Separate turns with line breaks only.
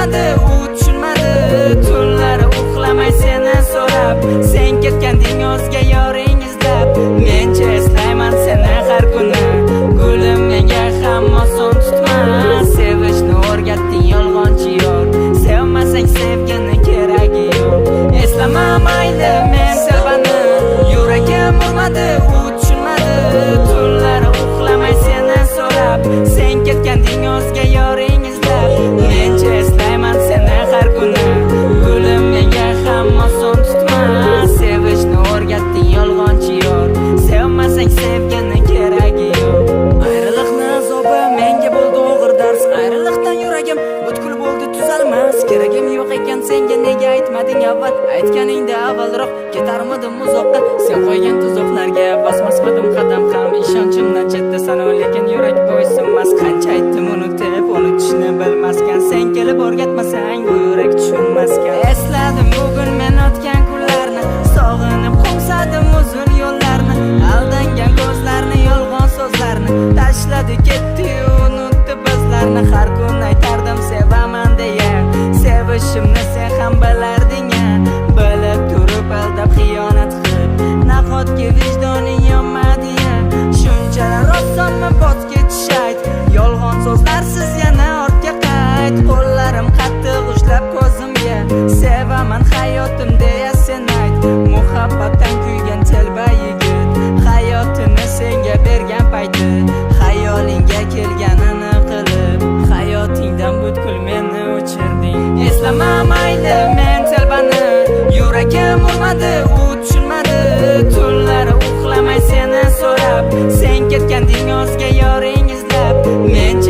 urmadi, u tushunmadi. Tunlari uxlamay seni so'rab, sen ketganding o'zga yoring izlab. Mencha eslayman seni har kuni, gulim menga ham oson tutma. Sevishni o'rgatding yolg'onchi yor, sevmasang sevgini keragi yo'q. Eslama mayli men sevani, yuragim urmadi, u tushunmadi. Tunlari uxlamay seni so'rab, sen ketganding o'zga yoring izlab. Mencha eslayman seni har kuni, gulim menga ham oson tutma. Sevishni o'rgatding yolg'onchi yor, sevmasang sevgini keragi yo'q. Ayriliqni azobi menga bo'ldi og'ir dars, ayriliqdan yuragim butkul bo'ldi tuzalmas. Keragim yo'q ekan senga nega aytmading avval? Aytganingda avvalroq ketarmidim uzoqqa. Sen qo'ygan tuzoqlarga bosmasmadim qadam ham. Ishonchimdan chetda sana, lekin yurak bo'ysunmas. Qancha aytdim unutib, unutishni bilmaskan. Sen kelib o'rgatmasang bu yurak tushunmaskan. Esladim bugun men o'tgan kunlarni, sog'inib qo'msadim uzun yo'llarni. Aldangan ko'zlarni, yolg'on so'zlarni tashladi ketdi-yu unutdi bizlarni. Har kun aytardim sevaman deya, sevishimni sen ham bilarding-a. Bilib turib aldab xiyonat qilib, nahotki vijdoning yonmadi-ya? Shunchalar osonmi bot ketish ayt, yolg'on so'zlarsiz yana ortga qayt. Qo'llarim qattiq ushlab ko'zimga, sevaman hayotim deya sen ayt. Muhabbatdan kuygan telba yigit, hayotini senga bergan payti, xayolingga kelganini qilib, hayotingdan butkul meni o'chirding. Eslama mayli men telbani, yuragim urmadi, u tushunmadi. Tunlari uxlamay seni so'rab, sen ketganding o'zga yoring izlab. Mencha